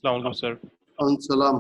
Assalamu alaikum, sir. Salam.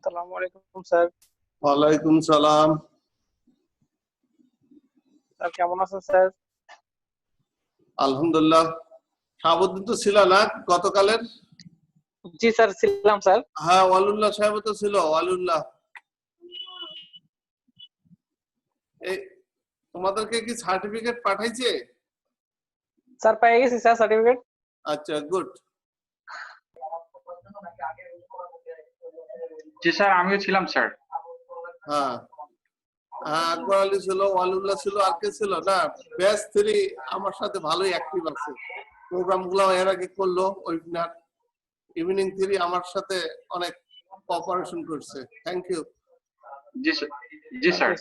আসসালামু আলাইকুম sir. ওয়ালাইকুম সালাম। স্যার কেমন আছেন স্যার? আলহামদুলিল্লাহ। শাহাবুদ্দিন তো ছিল না গতকালের? জি স্যার ছিলাম স্যার। হ্যাঁ, ওয়ালুল্লাহ সাহেব তো ছিল। ওয়ালুল্লাহ, এই তোমাদেরকে কি সার্টিফিকেট পাঠাইছে? স্যার পেয়ে গেছি স্যার সার্টিফিকেট। আচ্ছা, গুড। জি স্যার, আমিও ছিলাম স্যার। হ্যাঁ হ্যাঁ, আকবর আলী ছিল, ওয়ালুল্লাহ ছিল, আর কে ছিল না? ব্যাচ 3 আমার সাথে ভালোই অ্যাক্টিভ আছে। প্রোগ্রাম গুলো এর আগে করলো। ওইনার ইভিনিং 3 আমার সাথে অনেক কোঅপারেশন করছে। Thank you. জি স্যার। জি স্যার।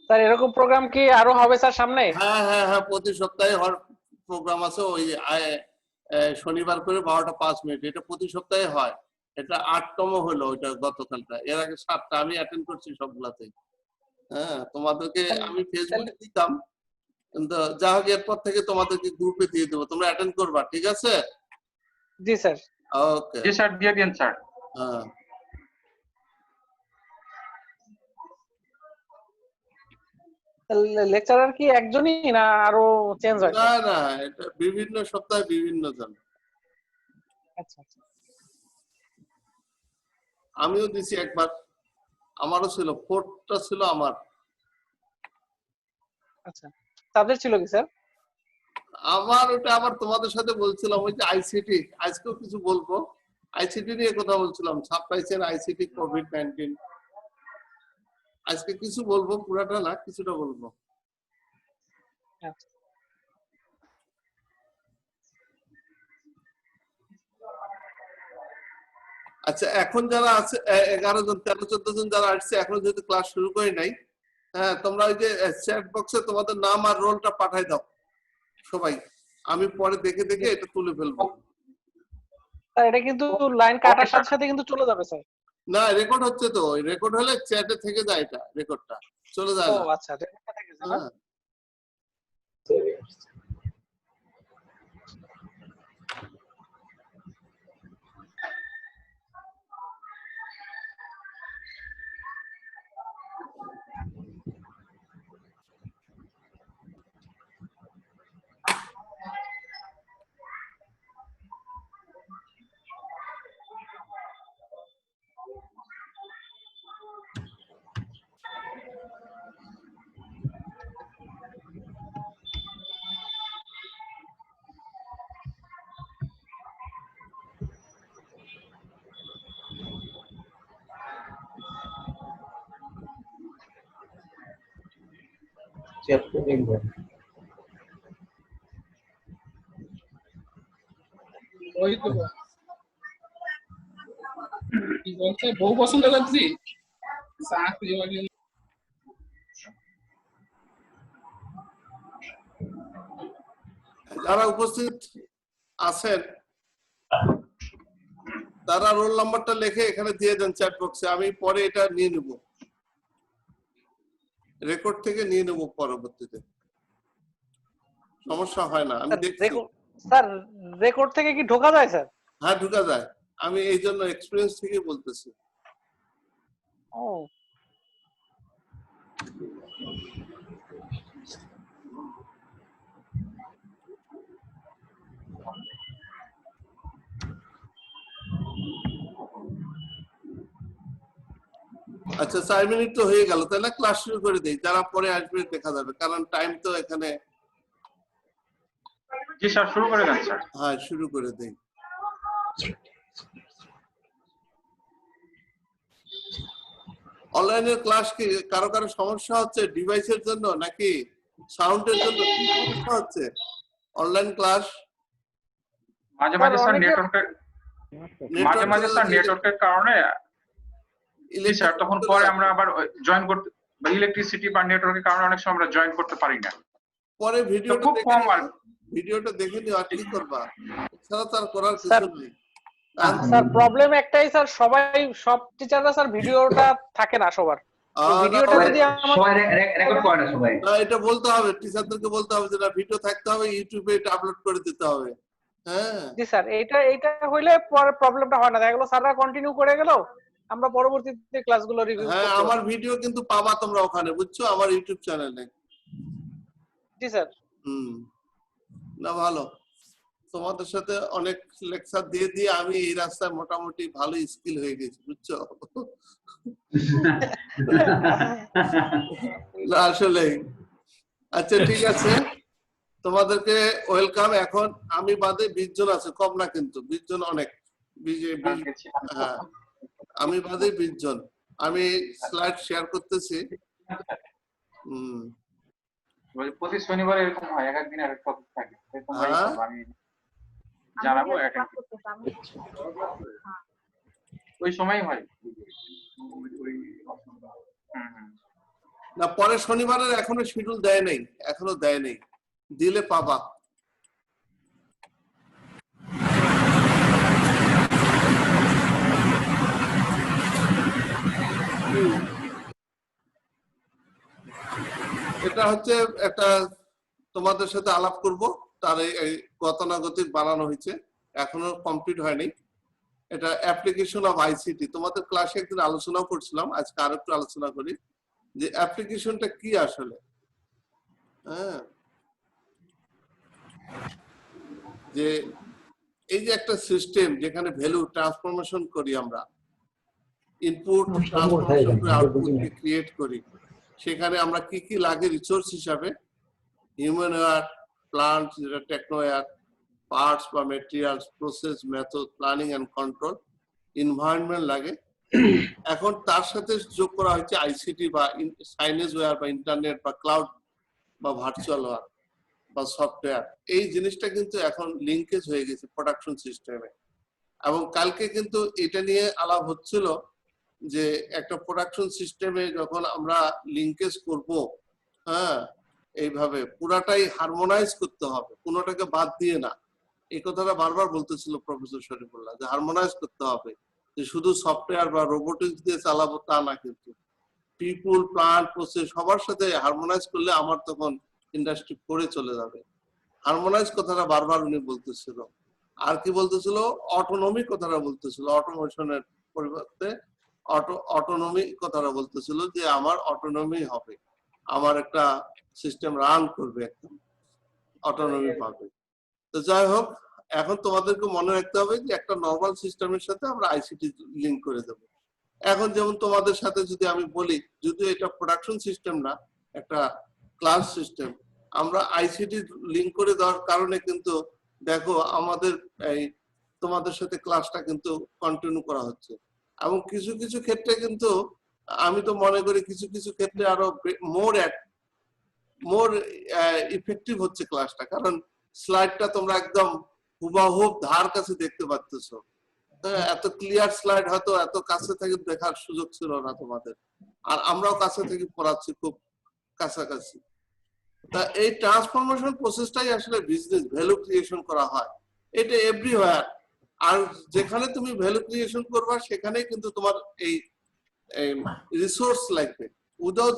স্যার এরকম প্রোগ্রাম কি আরো হবে স্যার সামনে? হ্যাঁ হ্যাঁ হ্যাঁ, প্রতি সপ্তাহে হওয়ার প্রোগ্রাম আছে। ওই শনিবার করে 12টা 5 মিনিট, এটা প্রতি সপ্তাহে হয়। এটা 8তম হলো ওইটা গতকালটা। এর আগে 7টা আমি অ্যাটেন্ড করছি সবগুলাতে। হ্যাঁ, তোমাদেরকে আমি ফেসবুকে দিতাম, কিন্তু যা হোক এরপর থেকে তোমাদেরকে গ্রুপে দিয়ে দেবো, তোমরা অ্যাটেন্ড করবা, ঠিক আছে? জি স্যার। ওকে। জি স্যার, দিয়ে দিন স্যার। হ্যাঁ, লেকচারার কি একজনই না আরো চেঞ্জ হয়? না না, এটা বিভিন্ন সপ্তাহে বিভিন্ন জন। আচ্ছা আচ্ছা। আমিও দিছি একবার, আমারও ছিল, 4টা ছিল আমার। আচ্ছা, তাদের ছিল কি স্যার? আমার ওটা আবার তোমাদের সাথে বলছিলাম, ওই যে আইসিটি, আজকেও কিছু বলবো। আইসিটি নিয়ে কথা বলছিলাম, সাপ্লাই চেইন, আইসিটি, কোভিড-19। আজকে কিছু বলবো, পুরাটা না, কিছুটা বলবো। আচ্ছা। আচ্ছা, এখন যারা আছে 11 জন 13 14 জন যারা আসছে, এখনো যেহেতু ক্লাস শুরু করে নাই, হ্যাঁ, তোমরা ওই যে চ্যাট বক্সে তোমাদের নাম আর রোলটা পাঠাই দাও সবাই। আমি পরে দেখে দেখে এটা তুলে ফেলবো। স্যার এটা কিন্তু লাইন কাটার সাথে সাথে কিন্তু চলে যাবে স্যার। না, রেকর্ড হচ্ছে তো। রেকর্ড হলে চ্যাটে থেকে যায়, এটা রেকর্ডটা চলে যায় ও না। আচ্ছা, রেকর্ডটা থেকে যায় না? হ্যাঁ। ওই তো কি বলছে বউ পছন্দ করছি চাকরি বাকরি যারা উপস্থিত আছেন তারা রোল নাম্বারটা লিখে এখানে দিয়ে দেন চ্যাট বক্সে, আমি পরে এটা নিয়ে নেব, রেকর্ড থেকে নিয়ে নেব পরবর্তীতে, সমস্যা হয় না। আমি দেখছি স্যার রেকর্ড থেকে কি ঢোকা যায় স্যার? হ্যাঁ ঢুকা যায়, আমি এই জন্য এক্সপিরিয়েন্স থেকে বলতেছি। ও আচ্ছা 4 মিনিট তো হয়ে গেল, তাহলে ক্লাস শুরু করে দেই, যারা পরে আসবে দেখা যাবে, কারণ টাইম তো এখানে। জি স্যার, শুরু করে দেন স্যার। হ্যাঁ শুরু করে দেই। অনলাইনের ক্লাস কি কারো কারো সমস্যা হচ্ছে ডিভাইসের জন্য নাকি সাউন্ডের জন্য, কি সমস্যা হচ্ছে অনলাইন ক্লাস? মাঝে মাঝে স্যার অনেকে- নেটওয়ার্কের নেটওয়ার্কের কারণে জি স্যার, তখন পরে আমরা আবার জয়েন করতে বা ইলেকট্রিসিটি বা নেটওয়ার্কের কারণে অনেক সময় আমরা জয়েন করতে পারি না। পরে ভিডিওটা খুব দেখে কম নিও, আর ভিডিওটা দেখে নিও, আর কি করবা, এছাড়া তার করার স্যার, কিছু নেই। স্যার প্রবলেম একটাই স্যার, সব টিচাররা স্যার ভিডিওটা থাকে না সবার, তো ভিডিওটা যদি সবাই রেকর্ড করে না সবাই। এটা বলতে হবে, টিচারদেরকে বলতে হবে যে না ভিডিও থাকতে হবে, ইউটিউবে এটা আপলোড করে দিতে হবে। হ্যাঁ জি স্যার, এইটা হইলে পরে প্রবলেমটা হয় না, দেখা গেল স্যাররা কন্টিনিউ করে গেল, আমরা পরবর্তীতে ক্লাসগুলো রিভিউ হ্যাঁ করতে আমার পারবো। ভিডিও কিন্তু পাবা তোমরা ওখানে, বুঝছো, আমার ইউটিউব চ্যানেলে। জি স্যার। না ভালো, তোমাদের সাথে অনেক লেকচার দিয়ে দিয়ে আমি এই রাস্তায় মোটামুটি ভালো স্কিল হয়ে গেছি, বুঝছো। না আসলে আচ্ছা ঠিক আছে, তোমাদেরকে ওয়েলকাম। এখন আমি বাদে 20 জন আছে, কম না কিন্তু, 20 জন অনেক, হ্যাঁ আমি বাদে 20 জন। আমি স্লাইড শেয়ার করতেছি। প্রতি শনিবার এরকম হয়, এক একদিন এক এক টপিক থাকে, তোমরাই হ্যাঁ? করবে, আমি জানাবো ওই সময় হয়। না পরে শনিবারের এখনো শিডিউল দেয় নাই, এখনো দেয় নাই, দিলে পাবা। এটা হচ্ছে একটা তোমাদের সাথে আলাপ করব, তার এই গতানুগতিক বানানো হয়েছে, এখনো কমপ্লিট হয়নি। এটা অ্যাপ্লিকেশন অফ আইসিটি, তোমাদের ক্লাসে একদিন আলোচনা করছিলাম, আজকে আর একটু আলোচনা করি যে অ্যাপ্লিকেশনটা কি আসলে। হ্যাঁ যে এই যে একটা সিস্টেম যেখানে ভ্যালু ট্রান্সফরমেশন করি আমরা, ইনপুট ট্রান্সফরমেশন করে আউটপুট ক্রিয়েট করি, সেখানে আমরা কি কি লাগে রিসোর্স হিসাবে, হিউম্যান ওয়্যার, প্লান্ট যেটা টেকনোওয়্যার, পার্টস বা materials, process, method, planning and control, environment লাগে। এখন তার সাথে যোগ করা হয়েছে আইসিটি বা সাইনেজ ওয়্যার বা ইন্টারনেট বা ক্লাউড বা ভার্চুয়াল ওয়্যার বা সফটওয়্যার। এই জিনিসটা কিন্তু এখন লিঙ্কেজ হয়ে গেছে প্রোডাকশন সিস্টেমে, এবং কালকে কিন্তু এটা নিয়ে আলাপ হচ্ছিল যে একটা প্রোডাকশন সিস্টেমে যখন আমরা লিঙ্কেজ করব, হ্যাঁ এইভাবে পুরাটাই হারমোনাইজ করতে হবে, কোনোটাকে বাদ দিয়ে না। এই কথাটা বারবার বলতেছিল প্রফেসর শরীফুল্লাহ, যে হারমোনাইজ করতে হবে, যে শুধু সফটওয়্যার বা রোবোটিক্স দিয়ে চালাবো তা না, কিন্তু পিপুল, প্লান্ট, প্রসেস সবার সাথে হারমোনাইজ করলে আমার তখন ইন্ডাস্ট্রি পড়ে চলে যাবে। হারমোনাইজ কথাটা বারবার উনি বলতেছিল। আর কি বলতেছিল? অটোনমি কথাটা বলতেছিল, অটোমেশনের পরিবর্তে অটোনমি কথাটা বলতেছিল, যে আমার অটোনমি হবে, আমার একটা সিস্টেম রান করবে, একদম অটোনমি পাবে। তো যাই হোক, এখন তোমাদেরকে মনে রাখতে হবে যে একটা নর্মাল সিস্টেমের সাথে আমরা আইসিটি লিংক করে দেব। এখন যেমন তোমাদের সাথে যদি আমি বলি, যদিও এটা প্রোডাকশন সিস্টেম না, একটা ক্লাস সিস্টেম, আমরা আইসিটি লিংক করে দেওয়ার কারণে কিন্তু দেখো আমাদের এই তোমাদের সাথে ক্লাসটা কিন্তু কন্টিনিউ করা হচ্ছে। এবং কিছু কিছু ক্ষেত্রে কিন্তু আমি তো মনে করি কিছু কিছু ক্ষেত্রে আরো মোর মোর ইফেক্টিভ হচ্ছে ক্লাসটা, কারণ স্লাইডটা তোমরা একদম হুবাহুব ধার কাছে দেখতে পাচ্ছ। এত ক্লিয়ার স্লাইড হয়তো এত কাছে থেকে দেখার সুযোগ ছিল না তোমাদের, আর আমরাও কাছে থেকে পড়াচ্ছি খুব কাছাকাছি। তা এই ট্রান্সফরমেশন প্রসেসটাই আসলে বিজনেস ভ্যালু ক্রিয়েশন করা হয়, এটা এভরিওয়্যার। আর যেখানে তুমি ভ্যালু ক্রিয়েশন করবা সেখানেই কিন্তু তোমার এই রিসোর্স লাগবে, উইদাউট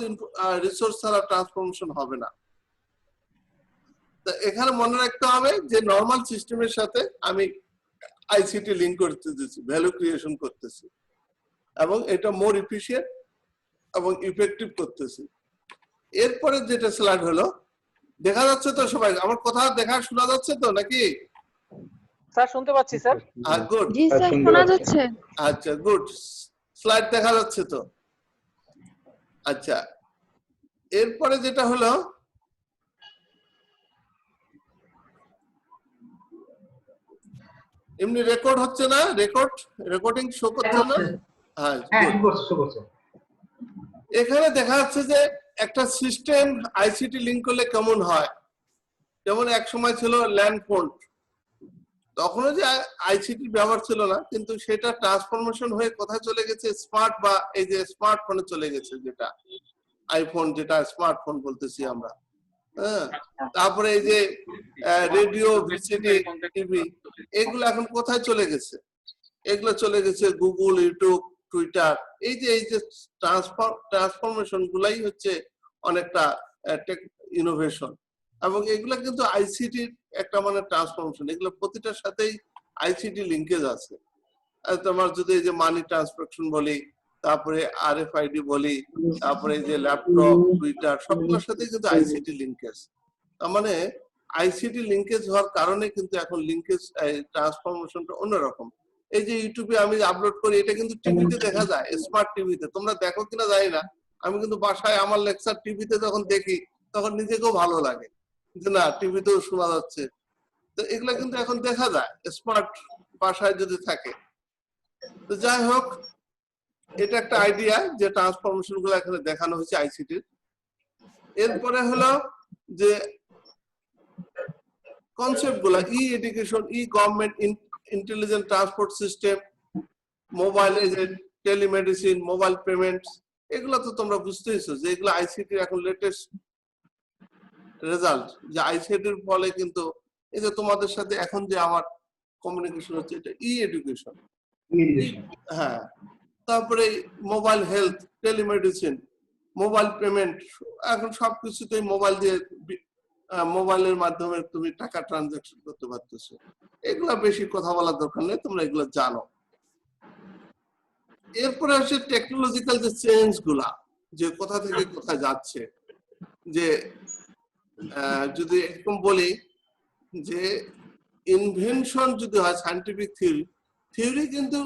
রিসোর্স ছাড়া ট্রান্সফরমেশন হবে না। তা এখানে মনে রাখতে হবে যে নর্মাল সিস্টেমের সাথে আমি আইসিটি লিংক করতে দিচ্ছি, ভ্যালু ক্রিয়েশন করতেছি, এবং এটা মোর এফিশিয়েন্ট এবং ইফেক্টিভ করতেছি। এরপরে যেটা স্লাইড হলো, দেখা যাচ্ছে তো সবাই? আমার কথা দেখা শোনা যাচ্ছে তো নাকি? স্যার শুনতে পাচ্ছি স্যার। গুড। জি স্যার শোনা যাচ্ছে। আচ্ছা গুড, স্লাইড দেখা যাচ্ছে তো? আচ্ছা, এরপরে যেটা হলো, এমনি রেকর্ড হচ্ছে না? রেকর্ডিং শো করছে না? হ্যাঁ, এখানে দেখা যাচ্ছে যে একটা সিস্টেম আইসিটি লিংক করলে কেমন হয়। যেমন এক সময় ছিল ল্যান্ড ফোন, তখনও যে আইসিটি ব্যবহার ছিল না, কিন্তু সেটা ট্রান্সফরমেশন হয়ে কোথায় চলে গেছে? স্মার্ট বা এই যে স্মার্টফোনে চলে গেছে, যেটা আইফোন, যেটা স্মার্টফোন বলতেছি আমরা। হ্যাঁ, তারপরে এই যে রেডিও, ভিসিডি, টিভি, এগুলো এখন কোথায় চলে গেছে? এগুলো চলে গেছে গুগল, ইউটিউব, টুইটার। এই যে ট্রান্সফরমেশন গুলাই হচ্ছে অনেকটা ইনোভেশন, এবং এগুলো কিন্তু আইসিটির একটা মানে ট্রান্সফরমেশন। এগুলো প্রতিটার সাথেই আইসিটি লিঙ্কেজ আছে। তোমার যদি এই যে মানি ট্রান্সফারশন বলি, তারপরে আরএফআইডি বলি, তারপরে এই যে ল্যাপটপ, টুইটার, সবগুলোর সাথে কিন্তু আইসিটি লিঙ্কেজ। তার মানে আইসিটি লিঙ্কেজ হওয়ার কারণে কিন্তু এখন লিঙ্কেজ ট্রান্সফরমেশনটা অন্যরকম। এই যে ইউটিউবে আমি আপলোড করি, এটা কিন্তু টিভিতে দেখা যায়, স্মার্ট টিভিতে। তোমরা দেখো কিনা জানি না, আমি কিন্তু বাসায় আমার লেকচার টিভিতে যখন দেখি তখন নিজেকেও ভালো লাগে যে না, টিভিতেও শোনা যাচ্ছে। তো এগুলা কিন্তু এখন দেখা যায় স্মার্ট বাসায় যদি থাকে। তো যাই হোক, এটা একটা আইডিয়া যে ট্রান্সফরমেশন গুলো এখানে দেখানো হয়েছে আইসিটির। এরপরে হলো যে কনসেপ্ট গুলা, e education, e government, intelligent transport system, mobile, এই যে টেলিমেডিসিন, মোবাইল পেমেন্টস, এগুলো তো তোমরা বুঝতেইছো যে এগুলো আইসিটির এখন লেটেস্ট রেজাল্ট। যে আইসিটির ফলে কিন্তু এই যে তোমাদের সাথে এখন যে আমার কমিউনিকেশন হচ্ছে, এটা ই এডুকেশন। হ্যাঁ, তারপরে mobile health, telemedicine, mobile payment, এখন সবকিছুতেই মোবাইল দিয়ে, মোবাইলের মাধ্যমে তুমি টাকা ট্রানজাকশন করতে পারতেছো। এগুলা বেশি কথা বলার দরকার নেই, তোমরা এগুলো জানো। এরপরে হচ্ছে টেকনোলজিক্যাল যে চেঞ্জ গুলা, যে কোথা থেকে কোথায় যাচ্ছে। যে যদি এরকম বলি যে ইনভেনশন যদি হয়, সায়েন্টিফিক থিওরি কিন্তু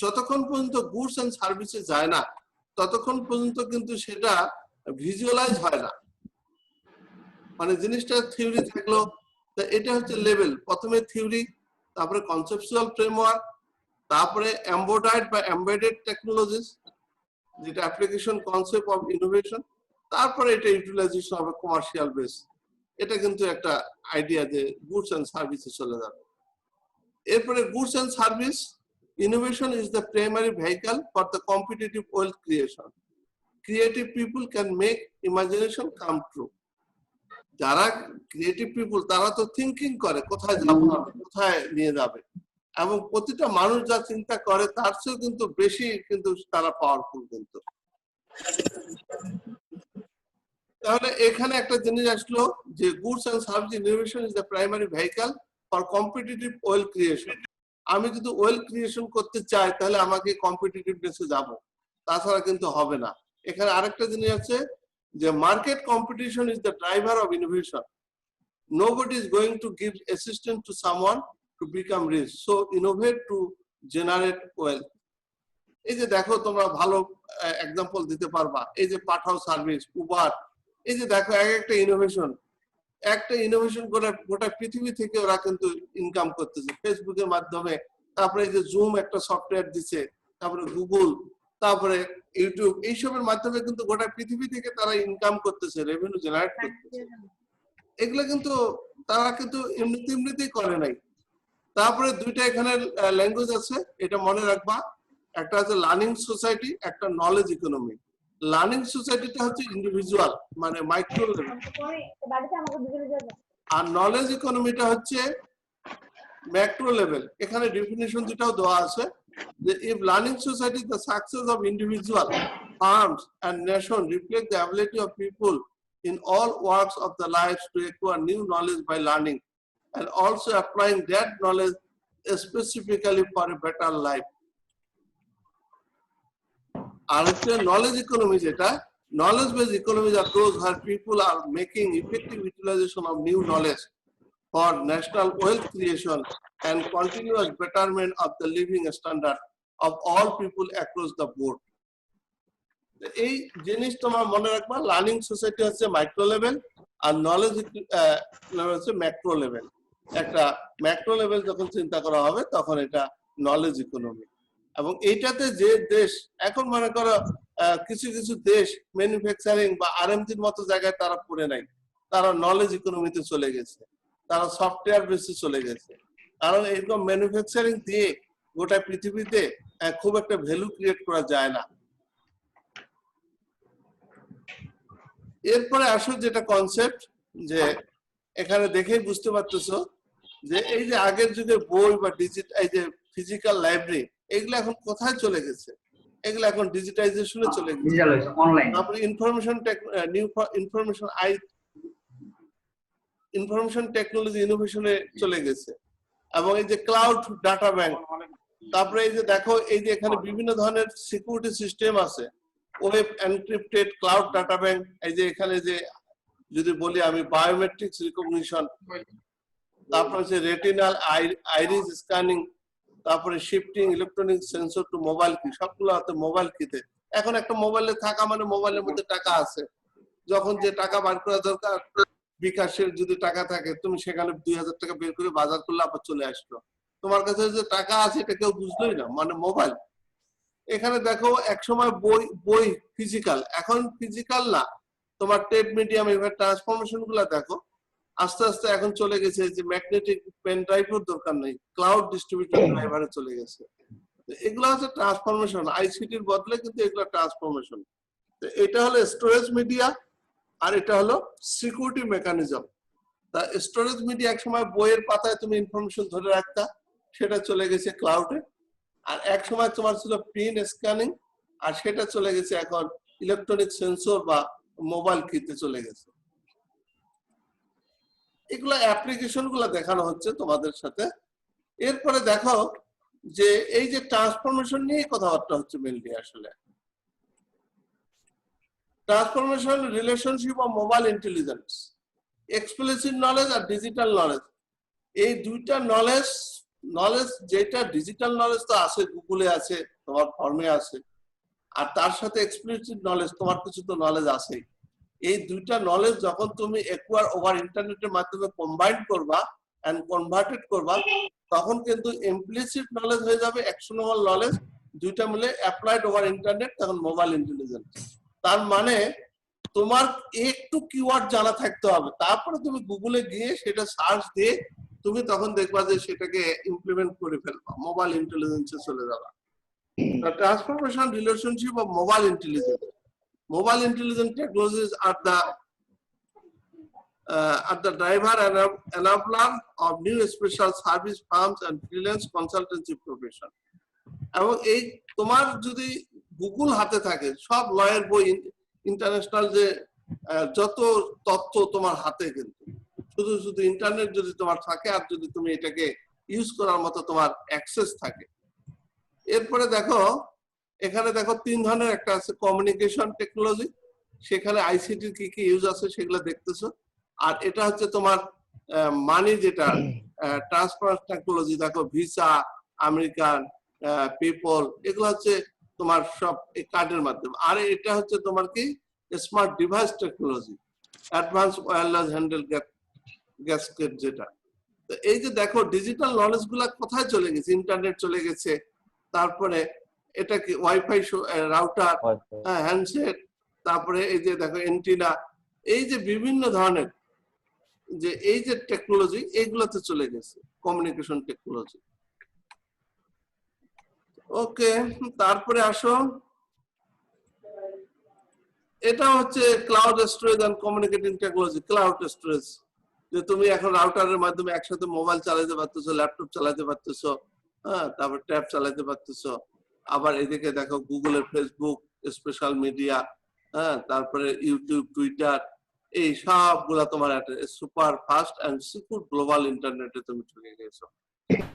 যতক্ষণ পর্যন্ত গুডস এন্ড সার্ভিসে যায় না, ততক্ষণ পর্যন্ত কিন্তু সেটা ভিজুয়ালাইজ হয় না। মানে জিনিসটা থিওরি থাকলো, এটা হচ্ছে লেভেল। প্রথমে থিওরি, তারপরে কনসেপচুয়াল ফ্রেমওয়ার্ক, তারপরে এমবেডেড বা এমবেডেড টেকনোলজিস, যেটা অ্যাপ্লিকেশন কনসেপ্ট অফ ইনোভেশন, তারপরে এটা ইউটিলাইজেশন হবে কমার্শিয়াল বেস। এটা কিন্তু একটা আইডিয়া যে গুডস এন্ড সার্ভিসে চলে যাবে। এরপরে goods and service, innovation is the primary vehicle for the competitive wealth creation. Creative people can make imagination come true. যারা ক্রিয়েটিভ পিপল, তারা তো থিঙ্কিং করে কোথায় যাবো, কোথায় নিয়ে যাবে, এবং প্রতিটা মানুষ যা চিন্তা করে তার চেয়েও কিন্তু বেশি কিন্তু তারা পাওয়ারফুল। কিন্তু তাহলে এখানে একটা জিনিস আসলো যে goods and service innovation is the primary vehicle for competitive wealth creation. আমি যদি ওয়েলথ ক্রিয়েশন করতে চাই তাহলে আমাকে কম্পিটিটিভনেসে যাব, তাছাড়া কিন্তু হবে না। এখানে আরেকটা জিনিস আছে যে market competition is the driver of innovation. Nobody is going to give assistance to someone to become rich, so innovate to generate wealth. এই যে দেখো, তোমরা ভালো এক্সাম্পল দিতে পারবা, এই যে পাঠাও সার্ভিস, উবার, এই যে দেখো একটা ইনোভেশন করে গোটা পৃথিবী থেকে ওরা কিন্তু ইনকাম করতেছে ফেসবুকের মাধ্যমে। তারপরে এই যে জুম একটা সফটওয়্যার দিচ্ছে, তারপরে গুগল, তারপরে ইউটিউব এইসবের মাধ্যমে কিন্তু গোটা পৃথিবী থেকে তারা ইনকাম করতেছে, রেভিনিউ জেনারেট করতেছে। এগুলো কিন্তু তারা কিন্তু এমনিতেই করে নাই। তারপরে দুইটা এখানে ল্যাঙ্গুয়েজ আছে, এটা মনে রাখবা, একটা আছে লার্নিং সোসাইটি, একটা নলেজ ইকোনমি। লার্নিং সোসাইটিটা হচ্ছে ইন্ডিভিজুয়াল মানে মাইক্রো লেভেল, আর নলেজ ইকোনমিটা হচ্ছে ম্যাক্রো লেভেল। এখানে ডেফিনিশন দুটাও দেওয়া আছে যে if learning society the success of individual firms and nation reflect the ability of people in all walks of the lives to acquire new knowledge by learning and also applying that knowledge specifically for a better life. আর হচ্ছে knowledge economy, যেটা knowledge based economies are those where people are making effective utilization of new knowledge for national wealth creation and continuous betterment of the living standard of all people across the board. এই জিনিস তোমার মনে রাখবা, learning society হচ্ছে micro level আর knowledge level হচ্ছে macro level. একটা macro level যখন চিন্তা করা হবে তখন এটা নলেজ ইকোনমি। এবং এইটাতে যে দেশ এখন মনে করো কিছু কিছু দেশ ম্যানুফ্যাকচারিং বা আরএমজির মতো জায়গায় তারা পড়ে নাই, তারা নলেজ ইকোনমিতে চলে গেছে, তারা সফটওয়্যার বেসে চলে গেছে। কারণ এরকম ম্যানুফ্যাকচারিং দিয়ে গোটা পৃথিবীতে খুব একটা ভ্যালু ক্রিয়েট করা যায় না। এরপরে আসো যেটা কনসেপ্ট, যে এখানে দেখেই বুঝতে পারতেছো যে এই যে আগের যুগে বই বা এই যে ফিজিক্যাল লাইব্রেরি, এগুলো এখন কোথায় চলে গেছে? এগুলো এখন ডিজিটাইজেশনে চলে গেছে, অনলাইন। তারপরে ইনফরমেশন টেকনোলজি ইনোভেশনে চলে গেছে। এবং এই যে ক্লাউড ডাটা ব্যাংক, তারপরে এই যে দেখো এই যে এখানে বিভিন্ন ধরনের সিকিউরিটি সিস্টেম আছে, web encrypted cloud data bank. এই যে এখানে যে যদি বলি আমি বায়োমেট্রিক্স রিকগনিশন, তারপরে হচ্ছে রেটিনাল আইরিস স্ক্যানিং, তারপরে shifting electronic sensor to mobile কি, সবগুলো হাতে মোবাইল কিতে। এখন একটা মোবাইলে থাকা মানে মোবাইলের মধ্যে টাকা আছে, যখন যে টাকা বার করা দরকার বিকাশের যদি টাকা থাকে তুমি সেখানে 2000 টাকা বের করে বাজার করলে আবার চলে আসলো, তোমার কাছে যে টাকা আছে এটা কেউ বুঝলোই না, মানে মোবাইল। এখানে দেখো একসময় বই ফিজিক্যাল, এখন ফিজিক্যাল না, তোমার টেপ মিডিয়াম এবার ট্রান্সফরমেশন গুলা দেখো আস্তে আস্তে এখন চলে গেছে যে ম্যাগনেটিক পেন ড্রাইভের দরকার নেই, ক্লাউড ডিস্ট্রিবিউটেড ড্রাইভারে চলে গেছে। এগুলো হচ্ছে ট্রান্সফরমেশন, আইসিটির বদলে কিন্তু এগুলো ট্রান্সফরমেশন। এটা হলো স্টোরেজ মিডিয়া আর এটা হলো সিকিউরিটি মেকানিজম। তা স্টোরেজ মিডিয়া এক সময় বইয়ের পাতায় তুমি ইনফরমেশন ধরে রাখতা, সেটা চলে গেছে ক্লাউডে। আর এক সময় তোমার ছিল পিন স্ক্যানিং, আর সেটা চলে গেছে এখন ইলেকট্রনিক সেন্সর বা মোবাইল কিতে চলে গেছে। এগুলা অ্যাপ্লিকেশন গুলা দেখানো হচ্ছে তোমাদের সাথে। এরপরে দেখো যে এই যে ট্রান্সফরমেশন নিয়ে কথাবার্তা হচ্ছে মেইনলি। আসলে transformation relationship of mobile intelligence, explicit knowledge আর ডিজিটাল নলেজ, এই দুইটা নলেজ যেটা ডিজিটাল নলেজ তো আছে, গুগলে আছে, তোমার ফর্মে আছে, আর তার সাথে এক্সপ্লিসিট নলেজ তোমার কিছু তো নলেজ আছেই। এই দুইটা নলেজ যখন তুমি একোয়ার ওভার ইন্টারনেটের মাধ্যমে কম্বাইন করবা এন্ড কনভার্টেড করবা, তখন কিন্তু ইমপ্লিসিট নলেজ হয়ে যাবে অ্যাকশনেবল নলেজ, দুইটা মিলে অ্যাপ্লাইড ওভার ইন্টারনেট, তখন মোবাইল ইন্টেলিজেন্স। তার মানে তোমার একটু কিওয়ার্ড জানা থাকতে হবে, তারপরে তুমি গুগলে গিয়ে সেটা সার্চ দিয়ে তুমি তখন দেখবা যে সেটাকে ইমপ্লিমেন্ট করে ফেলবা, মোবাইল ইন্টেলিজেন্সে চলে যাবা। Transformation relationship of mobile intelligence, mobile intelligence technologies are the driver and enabler of new special service firms and freelance consultancy profession. এবং এই তোমার যদি গুগল হাতে থাকে, সব লয়ের বই, ইন্টারন্যাশনাল যে যত তথ্য তোমার হাতে, কিন্তু শুধু ইন্টারনেট যদি তোমার থাকে আর যদি তুমি এটাকে ইউজ করার মতো তোমার অ্যাক্সেস থাকে। এরপরে দেখো এখানে দেখো তিন ধরনের, একটা আছে কমিউনিকেশন টেকনোলজি, সেখানে আইসিটির কি কি ইউজ আছে সেগুলো দেখতেছো। আর এটা হচ্ছে তোমার মানি, যেটা ট্রান্সফার টেকনোলজি, দেখো ভিসা, আমেরিকান, পেপল, এগুলো হচ্ছে তোমার সব এই কার্ডের মাধ্যমে। আর এটা হচ্ছে তোমার কি smart device technology, advance wireless handle gasket যেটা। তো এই যে দেখো ডিজিটাল নলেজ গুলা কোথায় চলে গেছে, ইন্টারনেট চলে গেছে, তারপরে এটা কি ওয়াইফাই রাউটার, হ্যান্ডসেট, তারপরে এই যে দেখো এন্টিনা, এই যে বিভিন্ন ধরনের যে এই যে টেকনোলজি এইগুলোতে চলে গেছে, কমিউনিকেশন টেকনোলজি। ওকে, তারপরে আসো, এটা হচ্ছে cloud storage and communicating technology. Cloud storage, যে তুমি এখন রাউটারের মাধ্যমে একসাথে মোবাইল চালাতে পারতেছো, ল্যাপটপ চালাতে পারতেছো, হ্যাঁ, তারপর ট্যাব চালাতে পারতেছো। আবার এদিকে দেখো গুগলের ফেসবুক, স্পেশাল মিডিয়া, হ্যাঁ, তারপরে ইউটিউব, টুইটার, এই সবগুলা তোমার একটা super fast and secure global ইন্টারনেটে তুমি ঢুকে গেছো।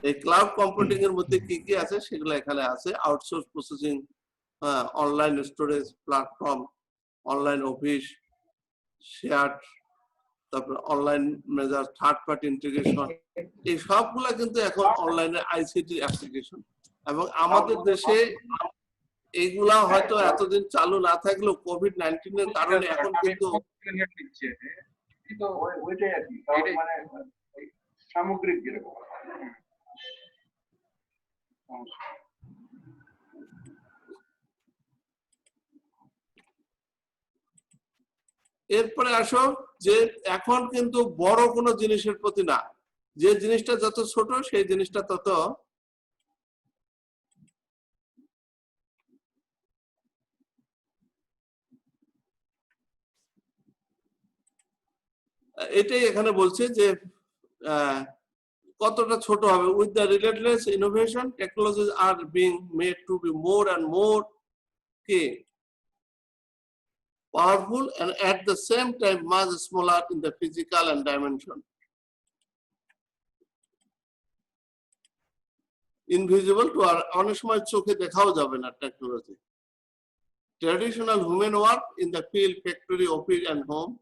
এই ক্লাউড কম্পিউটিং এর মধ্যে কি কি আছে সেগুলো এখানে আছে। Outsource processing, online storage platform, online office, share, তারপর online measure, third party integration, এই সবগুলা কিন্তু এখন অনলাইনে আইসিটি অ্যাপ্লিকেশন। এবং আমাদের দেশে এইগুলা হয়তো এতদিন চালু না থাকলেও কোভিড-19 এর কারণে এখন কিন্তু ওইটাই আর কি, মানে সামগ্রিক যেরকম। এরপরে আসো যে এখন কিন্তু বড় কোনো জিনিসের প্রতি না, যে জিনিসটা যত ছোট সেই জিনিসটা তত এটাই এখানে বলছে যে কতটা ছোট হবে। With the relatedness innovation technologies are being made to be more and more কি powerful and at the same time much smaller in the physical and dimension. Invisible to our অনেক সময় চোখে দেখাও যাবে না technology. Traditional human work in the field, factory, office and home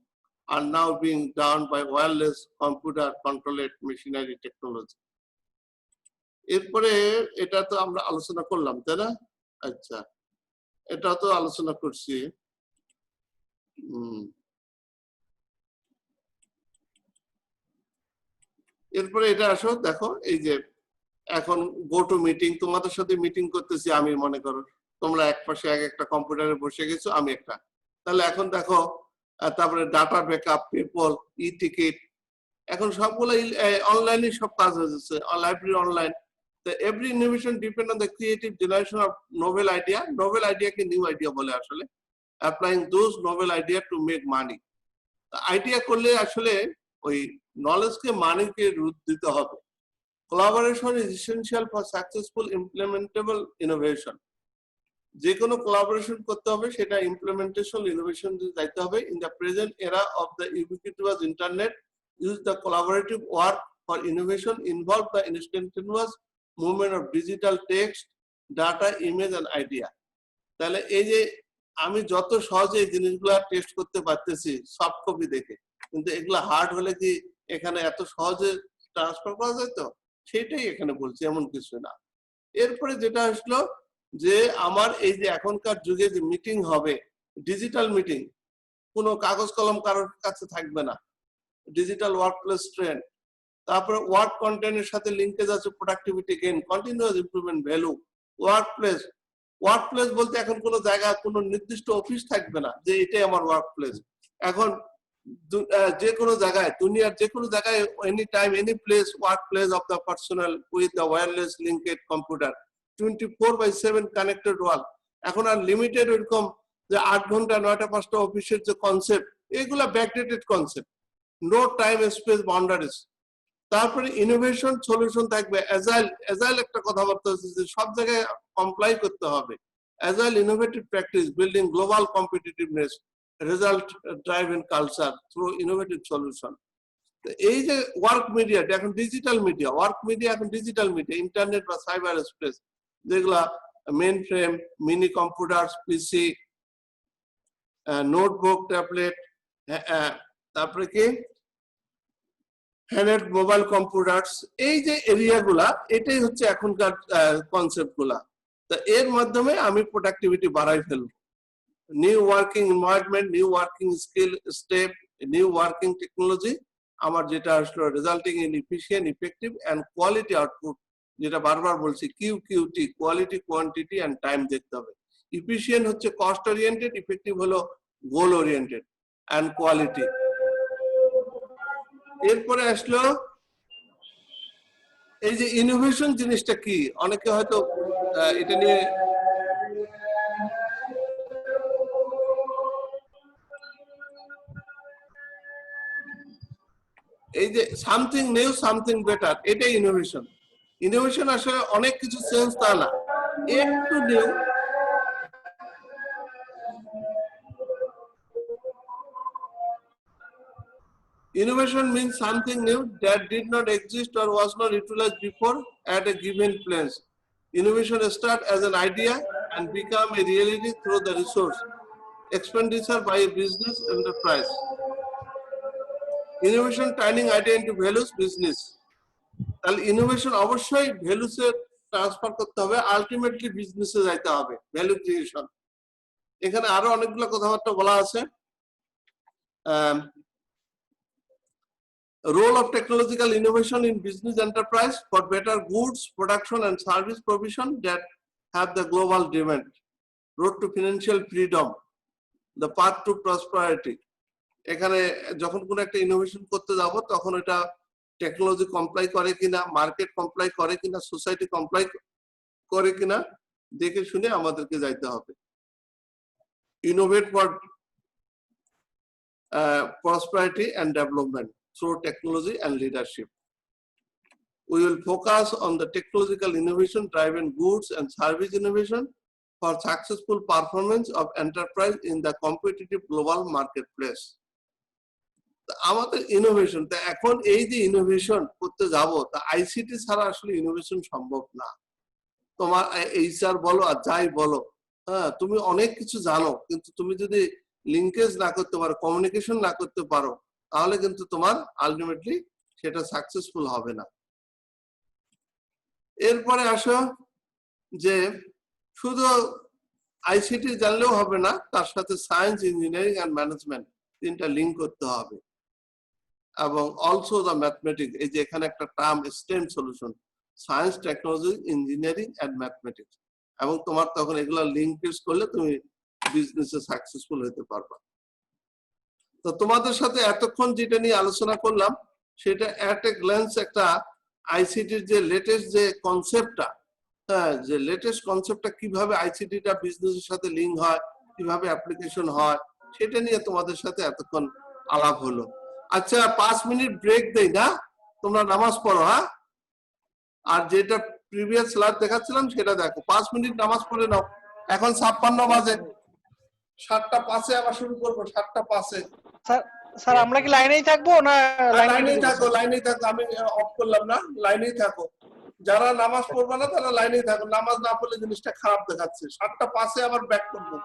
are now being done by wireless computer controlled machinery technology. এরপরে এটা তো আমরা আলোচনা করলাম, তাই না? আচ্ছা, এটা তো আলোচনা করছি। এরপরে এটা আসো, দেখো এই যে এখন গো টু মিটিং, তোমাদের সাথে মিটিং করতেছি আমি, মনে করো তোমরা এক পাশে একটা কম্পিউটারে বসে গেছো, আমি একটা, তাহলে এখন দেখো তারপরে data backup, PayPal, e ticket, এখন সবগুলো অনলাইনে সব কাজ হয়ে যাচ্ছে, library online. Every innovation depend on the creative generation of novel idea. Novel আইডিয়াকে নিউ আইডিয়া বলে আসলে। Applying those novel idea to make money. Idea করলে আসলে ওই নলেজকে মানিকে রূপ দিতে হবে। Collaboration is essential for successful implementable innovation. যে কোনো কোলাবোরেশন করতে হবে, সেটা ইমপ্লিমেন্টেশন ইনোভেশন যাইতে হবে। In the present era of the ubiquitous internet, use the collaborative work for innovation, involve the instantaneous movement of digital text, data, image and idea. তাহলে এই যে আমি যত সহজে এই জিনিসগুলা টেস্ট করতে পারতেছি সফট কপি দেখে, কিন্তু এগুলা হার্ড হলে কি এখানে এত সহজে ট্রান্সফার করা যায়? তো সেটাই এখানে বলছি, এমন কিছু না। এরপরে যেটা আসলো যে আমার এই যে এখনকার যুগে যে মিটিং হবে, ডিজিটাল মিটিং, কোনো কাগজ কলম কারোর কাছে থাকবে না, ডিজিটাল ওয়ার্কপ্লেস ট্রেন্ড। তারপরে ওয়ার্ক কন্টেন্টের সাথে লিঙ্কেজ আছে productivity gain, continuous improvement, value. Workplace, workplace বলতে এখন কোনো জায়গা, কোনো নির্দিষ্ট অফিস থাকবে না যে এটাই আমার ওয়ার্কপ্লেস। এখন যে কোনো জায়গায়, দুনিয়ার যে কোনো জায়গায়, any time any place, workplace of the personal with the wireless linked computer, 24/7 connected work. এখন আর লিমিটেড এরকম যে 8 ঘন্টা 9টা 5টা অফিসের যে কনসেপ্ট, এগুলা backdated concept, no time space boundaries. তারপরে ইনোভেশন সলিউশন থাকবে, এজাইল একটা কথাবার্তা হচ্ছে যে সব জায়গায় কমপ্লাই করতে হবে। Agile innovative practice, building global competitiveness, result driven culture through innovative solution. এই যে ওয়ার্ক মিডিয়া, এখন ডিজিটাল মিডিয়া, ওয়ার্ক মিডিয়া এখন ডিজিটাল মিডিয়া, ইন্টারনেট বা সাইবার স্পেস, যেগুলা main frame, mini computer, PC, notebook, tablet, তারপরে কি হ্যান্ডহেল্ড মোবাইল কম্পিউটার্স, এই যে এরিয়াগুলা, এটাই হচ্ছে এখনকার কনসেপ্ট গুলা। তা এর মাধ্যমে আমি প্রোডাক্টিভিটি বাড়াই ফেলবো। New working environment, new working skill step, new working technology, আমার যেটা আসলো resulting in efficient, effective and quality output যেটা বারবার বলছি, QQT, quality, quantity and time দেখতে হবে। ইফিশিয়েন্ট হচ্ছে কস্ট ওরিয়েন্টেড, ইফেক্টিভ হলো গোল ওরিয়েন্টেড এন্ড কোয়ালিটি। এরপরে আসলো এই যে ইনোভেশন জিনিসটা কি, অনেকে হয়তো এটা নিয়ে এই যে সামথিং নিউ সামথিং বেটার, এটাই ইনোভেশন। ইনোভেশন আসলে অনেক কিছু চেঞ্জ তা না, একটু new, innovation means something new that did not exist or was not utilized before at a given place. Innovation starts as an idea and become a reality through the resource expenditure by a business enterprise. Innovation turning idea into values business. তাহলে innovation অবশ্যই ভ্যালুসে transfer করতে হবে, ultimately বিজনেসে যাইতে হবে, value creation. এখানে আরো অনেকগুলো কথাবার্তা বলা আছে। Role of technological innovation in business enterprise for better goods production and service provision that have the global demand. Road to financial freedom, the path to prosperity. এখানে যখন কোনো একটা ইনোভেশন করতে যাব তখন এটা টেকনোলজি কমপ্লাই করে কিনা, মার্কেট কমপ্লাই করে কিনা, সোসাইটি কমপ্লাই করে কিনা দেখে শুনে আমাদেরকে যাইতে হবে। Innovate for prosperity and development through technology and leadership. We will focus on the technological innovation driven goods and service innovation for successful performance of enterprise in the competitive global marketplace. আমাদের innovation, তা এখন এই যে innovation করতে যাব, তা ICT ছাড়া আসলে ইনোভেশন সম্ভব না। তোমার এইচআর বলো আর যাই বলো, হ্যাঁ তুমি অনেক কিছু জানো, কিন্তু তুমি যদি লিঙ্কেজ না করতে পারো, কমিউনিকেশন না করতে পারো, তাহলে কিন্তু তোমার আলটিমেটলি সেটা সাকসেসফুল হবে না। এরপরে আসো যে শুধু আইসিটি জানলেও হবে না, তার সাথে সায়েন্স, ইঞ্জিনিয়ারিং এন্ড ম্যানেজমেন্ট তিনটা লিঙ্ক করতে হবে, এবং অলসো দ্য ম্যাথমেটিক্স। এই যে এখানে একটা term STEM solution, science, technology, engineering and mathematics, এবং তোমার তখন এগুলা লিঙ্কেজ করলে তুমি বিজনেসে সাকসেসফুল হতে পারবা। তো তোমাদের সাথে এতক্ষণ যেটা নিয়ে আলোচনা করলাম সেটা এট এ গ্ল্যান্স একটা আইসিটির যে লেটেস্ট যে কনসেপ্টটা, হ্যাঁ যে লেটেস্ট কনসেপ্টটা কিভাবে আইসিটিটা বিজনেসের সাথে লিঙ্ক হয়, কিভাবে অ্যাপ্লিকেশন হয়, সেটা নিয়ে তোমাদের সাথে এতক্ষণ আলাপ হলো। আচ্ছা 5 মিনিট ব্রেক দেই না, তোমরা নামাজ পড়ো। হ্যাঁ, আর যেটা প্রিভিয়াস স্লাইড দেখাচ্ছিলাম সেটা দেখো। 5 মিনিট নামাজ পড়ে নাও। এখন 56 বাজে, 7টা 5-এ আবার শুরু করবো। 7টা 5-এ। স্যার আমরা কি লাইনেই থাকবো না লাইনেই থাকো, লাইনেই থাকো, আমি অফ করলাম না, লাইনেই থাকো। যারা নামাজ পড়বে না তারা লাইনেই থাকো, নামাজ না পড়লে জিনিসটা খারাপ দেখাচ্ছে। 7টা 5-এ আবার ব্যাক করবো।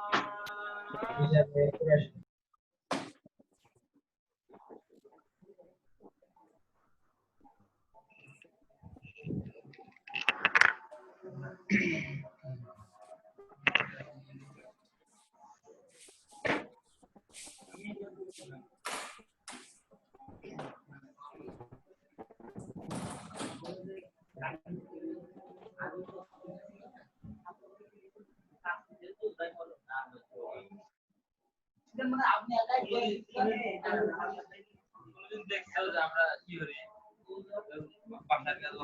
আপনি একাই দেখছো যে আমরা কি করি বাসার কাজ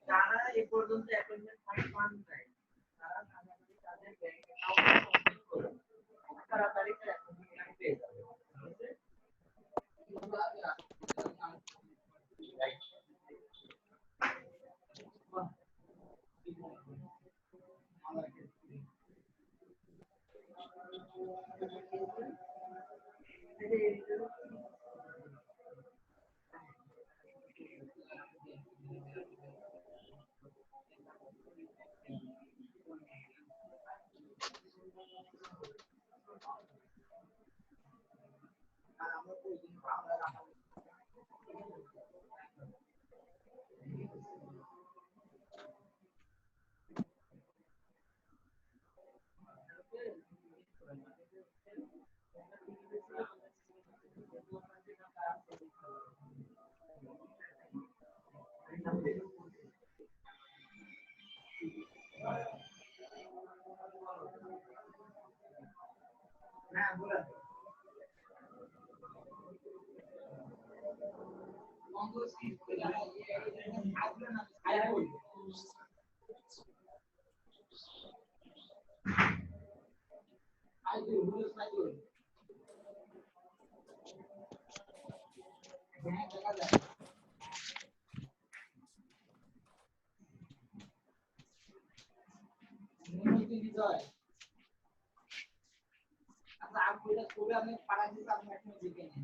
যারা এই পর্যন্ত অ্যাপয়েন্টমেন্ট পান নাই, তারা তাদের ব্যাংক অ্যাকাউন্ট করে তাড়াতাড়ি অ্যাপয়েন্টমেন্ট পেয়ে যাবে। হ্যাঁ বলেন আচ্ছা আপনি এটা করে আমি পাঠাই দিতে আপনি এখন দেখে নিন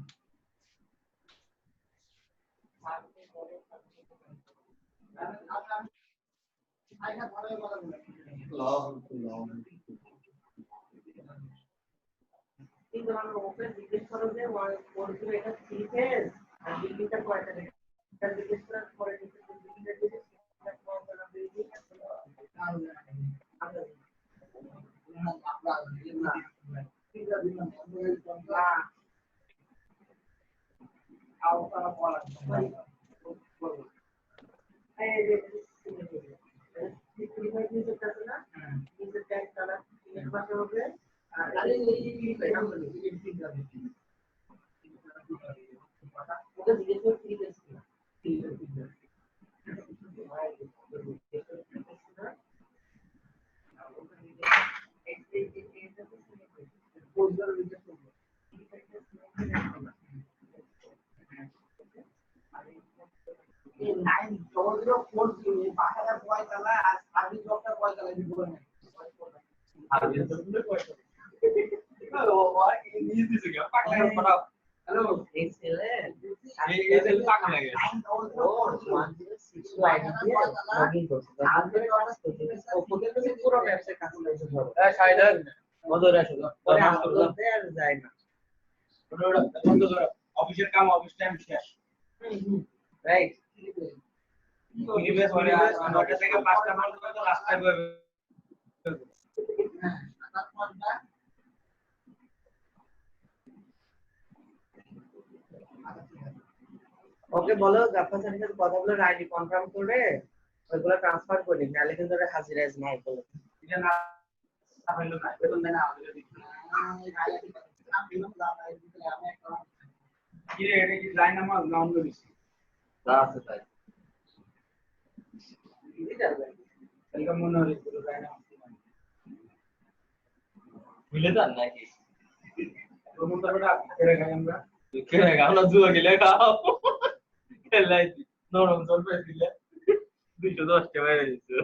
কিন্তু আমার ওপেন জিজ্ঞেস করো যে ওর কি এটা থ্রি ফেজ আর বিল্ডিংটা কয়টা এটা জিজ্ঞেস করার পরে বিল্ডিংটা যদি লাইন জোর ফোর বাসাটা কয় তালা আর সার্ভিস জবটা কয় তালা এই বলে না সার্ভিস জবটা কয় তালা ও এই নিয়ে দিছে কি পাগলা করা হ্যালো এই ছেলে এই ছেলে পাগলা লাগে ও 106 আইডি দিয়ে লগইন করছে তারপরে ওপরে তো পুরো ব্যবসা কাছে লাগছে ধরো এই সাইডার মজুর আসো পরে আমাদের আর যায় না ওটা বন্ধ করো অফিসের কাম অফিস টাইম শেষ রাইট ইউনিভার্স পরে 9টা থেকে 5টা পর্যন্ত রাস্তায় বসে ওকে বলো জাফর স্যারের সাথে কথা বলে আইডি কনফার্ম করে ওইগুলো ট্রান্সফার করে দিন নালে কিন্তু ওরা হাজিরাজ নাই বলে এটা না হইলো না বেতন দেনা আমাদের দিতে কি রে এটা কি লাইন আমার নাম করিস যা আছে তাই এটা মনে হয় পুরো লাইন মিলে তো নাকি প্রথম তারপরে কেড়ে গাই আমরা কেড়ে গাও না জুয়া গেলে খাও খেলাই নরম চলবে দিলে 210 টাকা বাইরে দিছো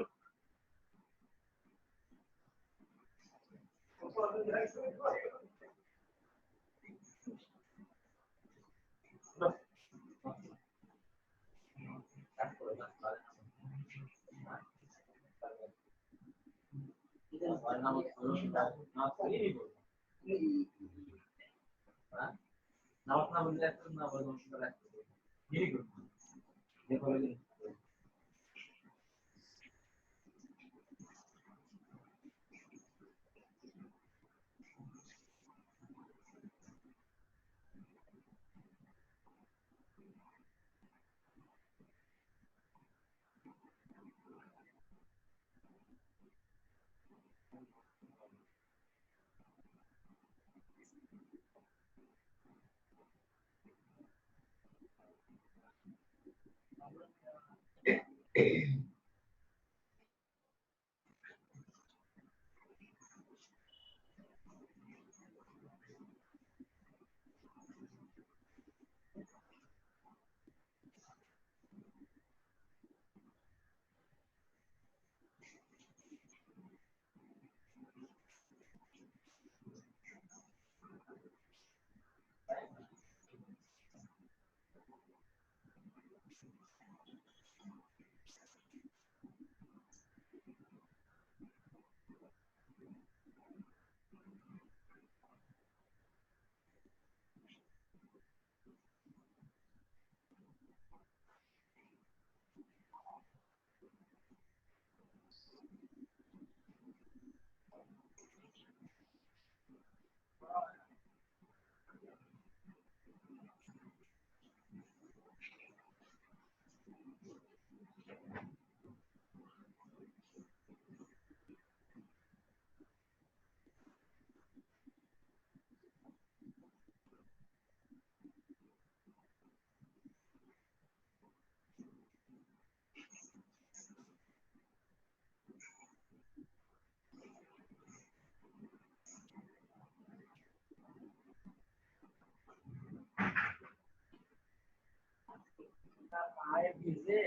আয় ভিজে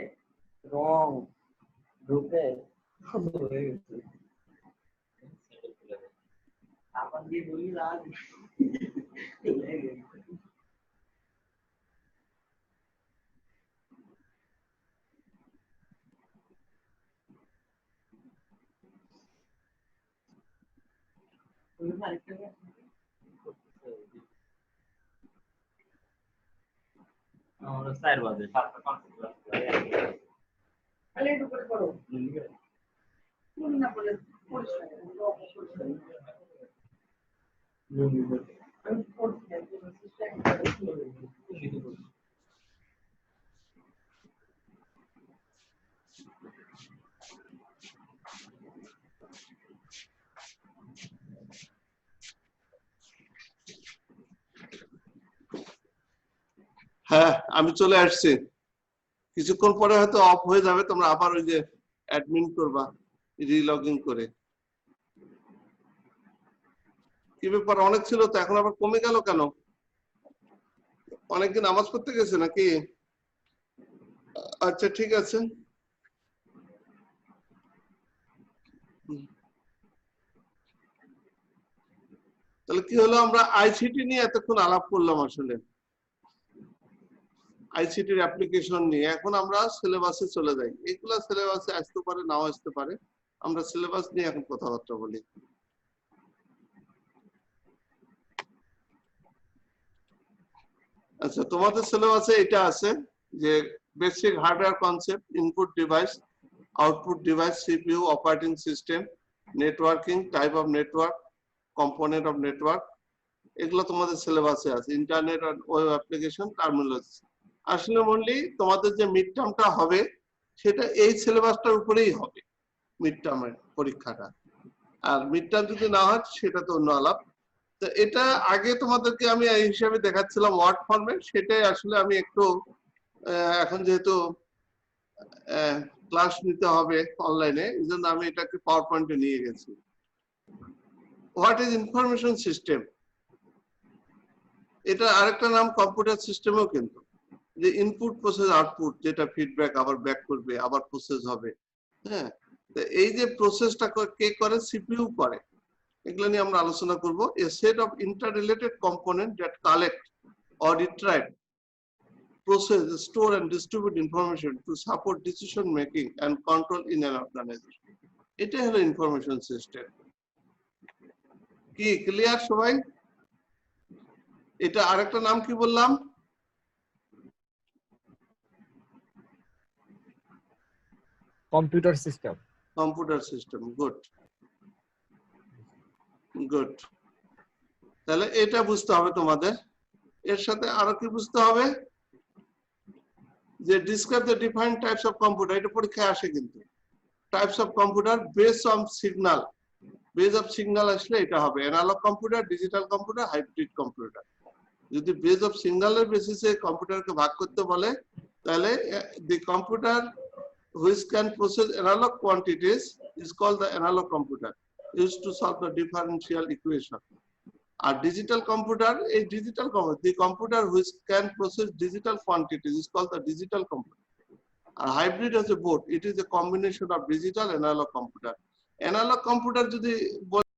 রং ঢুকে সুন্দর হয়ে গেছে আপন দিয়ে বলি রাগ লেগে গেছে আমরা 4 বাজে 7টা 5 খালি একটু করে করো তুমি না বলে পরিষ্কার আমি করছি হ্যাঁ আমি চলে আসছি কিছুক্ষণ পরে হয়তো অফ হয়ে যাবে তোমরা আবার ওই যে অ্যাডমিন করবা রিলগিং করে কি ব্যাপার অনেক ছিল তো এখন আবার কমে গেল কেন অনেকদিন নামাজ পড়তে গেছে নাকি আচ্ছা ঠিক আছে তাহলে কি হলো আমরা আইসিটি নিয়ে এতক্ষণ আলাপ করলাম আসলে আইসিটির অ্যাপ্লিকেশন নিয়ে এখন আমরা সিলেবাসে চলে যাই এগুলা সিলেবাসে আসতে পারে নাও আসতে পারে আমরা সিলেবাস নিয়ে এখন কথাবার্তা বলি আচ্ছা তোমাদের সিলেবাসে এটা আছে যে basic hardware concept input device output device CPU operating system networking type of network component of network এগুলো তোমাদের সিলেবাসে আছে ইন্টারনেট আর ওয়েব অ্যাপ্লিকেশন টার্মিনোলজি আসলে মনলি তোমাদের যে মিড টার্মটা হবে সেটা এই সিলেবাসটার উপরেই হবে মিড টার্মের পরীক্ষাটা আর মিড টার্ম যদি না হয় সেটা তো অন্য আলাপ তো এটা আগে তোমাদেরকে আমি এই হিসাবে দেখাচ্ছিলাম ওয়ার্ড ফর্মে সেটাই আসলে আমি একটু এখন যেহেতু ক্লাস নিতে হবে অনলাইনে এই জন্য আমি এটাকে পাওয়ার পয়েন্টে নিয়ে গেছি হোয়াট ইজ ইনফরমেশন সিস্টেম এটা আরেকটা নাম কম্পিউটার সিস্টেমও কিন্তু যে ইনপুট প্রসেস আউটপুট যেটা ফিডব্যাক আবার ব্যাক করবে আবার প্রসেস হবে হ্যাঁ তো এই যে প্রসেসটা কে করে সিপিইউ করে এগুলো নিয়ে আমরা আলোচনা করব a set of interrelated component that collect or retrieve process store and distribute information to support decision making and control in an organization এটা হলো ইনফরমেশন সিস্টেম কি ক্লিয়ার সবাই এটা আরেকটা নাম কি বললাম কম্পিউটার সিস্টেম গুড তাহলে এটা বুঝতে হবে তোমাদের এর সাথে আরো কি বুঝতে হবে যে describe the different types of computer এটা পরীক্ষায় আসে কিন্তু types of computer base on signal base of signal আসলে এটা হবে analogue computer digital computer hybrid computer যদি বেস অফ সিগন্যালের বেসিসে কম্পিউটারকে ভাগ করতে বলে তাহলে the computer which can process analog quantities is called the analog computer used to solve the differential equation. A digital computer, the computer which can process digital quantities is called the digital computer. A hybrid has a board. It is a combination of digital and analog computer. Analog computer যদি